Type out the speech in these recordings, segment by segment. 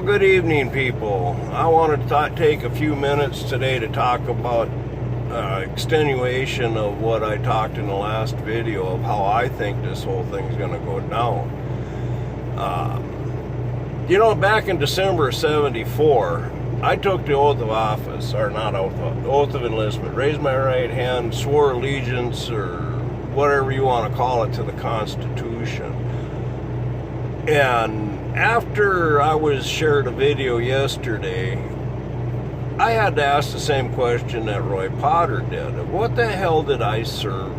Well, good evening, people. I want to take a few minutes today to talk about extenuation of what I talked in the last video of how I think this whole thing's going to go down. Back in December of 74, I took the oath of office, or not oath of enlistment, raised my right hand, swore allegiance, or whatever you want to call it, to the Constitution. And after I was shared a video yesterday, I had to ask the same question that Roy Potter did. What the hell did I serve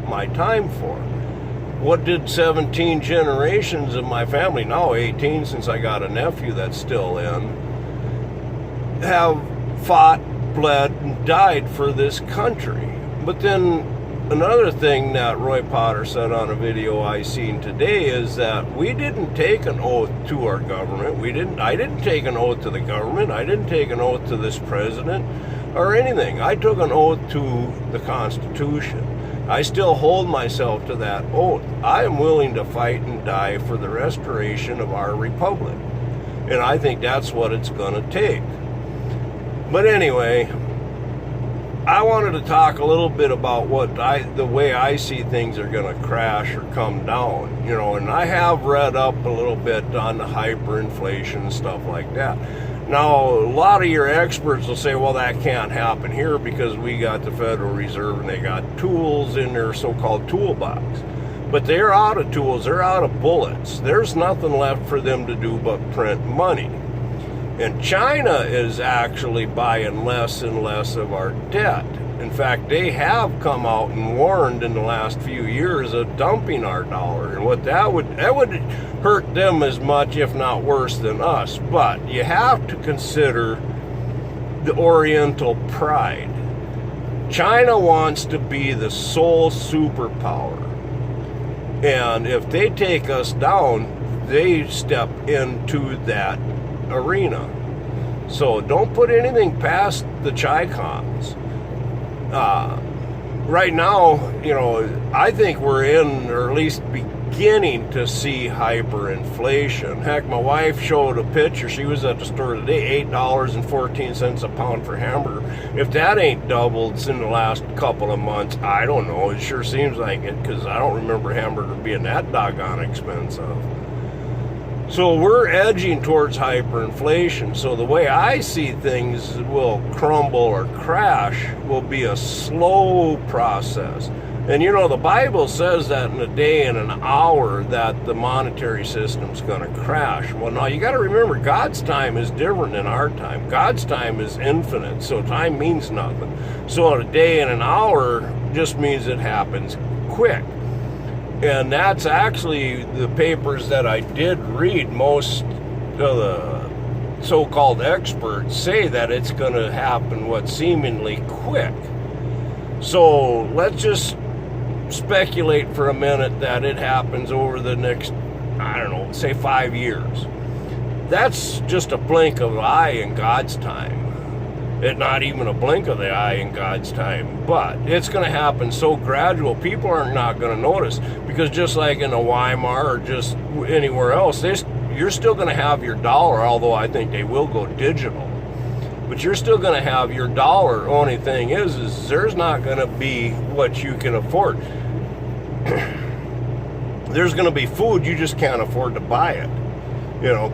my time for? What did 17 generations of my family, now 18 since I got a nephew that's still in, have fought, bled, and died for this country? But then another thing that Roy Potter said on a video I seen today is that we didn't take an oath to our government. I didn't take an oath to the government. I didn't take an oath to this president or anything. I took an oath to the Constitution. I still hold myself to that oath. I am willing to fight and die for the restoration of our republic. And I think that's what it's going to take. But anyway, I wanted to talk a little bit about the way I see things are going to crash or come down, and I have read up a little bit on the hyperinflation and stuff like that. Now, a lot of your experts will say, well, that can't happen here because we got the Federal Reserve and they got tools in their so-called toolbox. But they're out of tools, they're out of bullets. There's nothing left for them to do but print money. And China is actually buying less and less of our debt. In fact, they have come out and warned in the last few years of dumping our dollar. And that would hurt them as much, if not worse, than us. But you have to consider the Oriental pride. China wants to be the sole superpower. And if they take us down, they step into that arena. So don't put anything past the Chi-Coms. Right now, I think we're in, or at least beginning to see hyperinflation. Heck, my wife showed a picture. She was at the store today, $8.14 a pound for hamburger. If that ain't doubled in the last couple of months, I don't know. It sure seems like it, because I don't remember hamburger being that doggone expensive. So we're edging towards hyperinflation. So the way I see things will crumble or crash will be a slow process. And the Bible says that in a day and an hour that the monetary system's going to crash. Well, now you got to remember, God's time is different than our time. God's time is infinite, so time means nothing. So a day and an hour just means it happens quick. And that's actually the papers that I did read. Most of the so-called experts say that it's going to happen seemingly quick. So let's just speculate for a minute that it happens over the next, say 5 years. That's just a blink of the eye in God's time. It's not even a blink of the eye in God's time, but it's going to happen so gradual, people are not going to notice, because just like in a Weimar or just anywhere else, you're still going to have your dollar, although I think they will go digital. But you're still going to have your dollar. Only thing is there's not going to be what you can afford. There's going to be food, you just can't afford to buy it.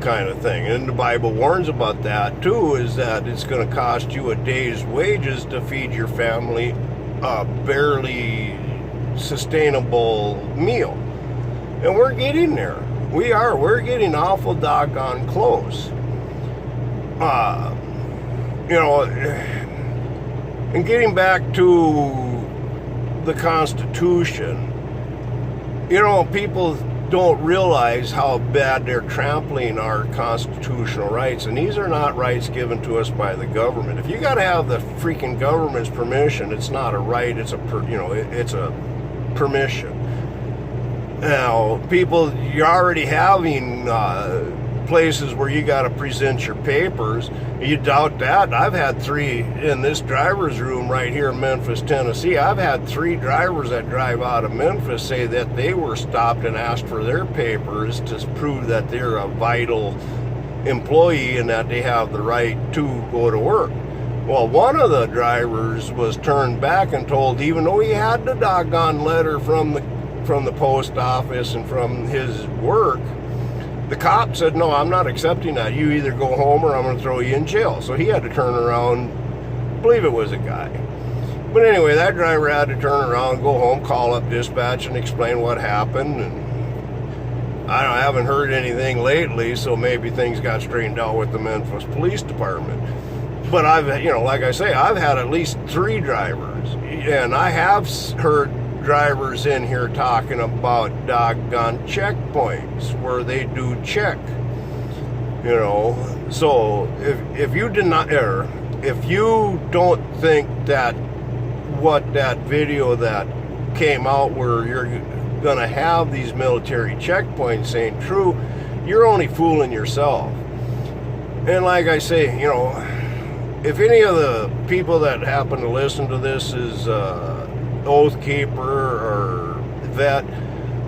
Kind of thing. And the Bible warns about that too, is that it's going to cost you a day's wages to feed your family a barely sustainable meal. And we're getting there. We're getting awful doggone close. And getting back to the Constitution, people don't realize how bad they're trampling our constitutional rights, and these are not rights given to us by the government. If you got to have the freaking government's permission, it's not a right, it's a permission. Now, people, you're already having places where you got to present your papers. You doubt that? I've had 3 in this driver's room right here in Memphis, Tennessee. I've had 3 drivers that drive out of Memphis say that they were stopped and asked for their papers to prove that they're a vital employee and that they have the right to go to work. Well, one of the drivers was turned back and told, even though he had the doggone letter from the post office and from his work, the cop said, no, I'm not accepting that. You either go home or I'm going to throw you in jail. So he had to turn around. I believe it was a guy. But anyway, that driver had to turn around, go home, call up dispatch and explain what happened. And I haven't heard anything lately, so maybe things got straightened out with the Memphis Police Department. But like I say, I've had at least 3 drivers. And I have heard drivers in here talking about doggone checkpoints where they do check. So if you don't think that what that video that came out where you're going to have these military checkpoints ain't true, you're only fooling yourself. And like I say, if any of the people that happen to listen to this is oath keeper or vet,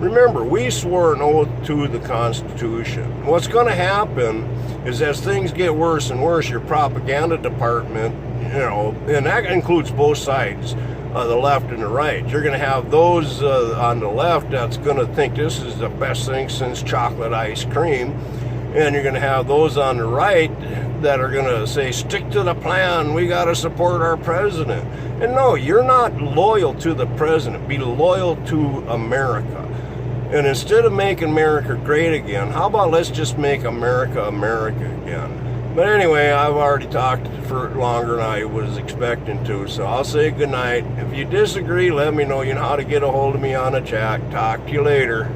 remember, we swore an oath to the Constitution. What's going to happen is as things get worse and worse, your propaganda department, and that includes both sides, the left and the right. You're going to have those on the left that's going to think this is the best thing since chocolate ice cream. And you're going to have those on the right that are going to say, stick to the plan, we got to support our president. And no, you're not loyal to the president. Be loyal to America. And instead of making America great again, how about let's just make America America again? But anyway, I've already talked for longer than I was expecting to, so I'll say good night. If you disagree, let me know. You know how to get a hold of me on a chat. Talk to you later.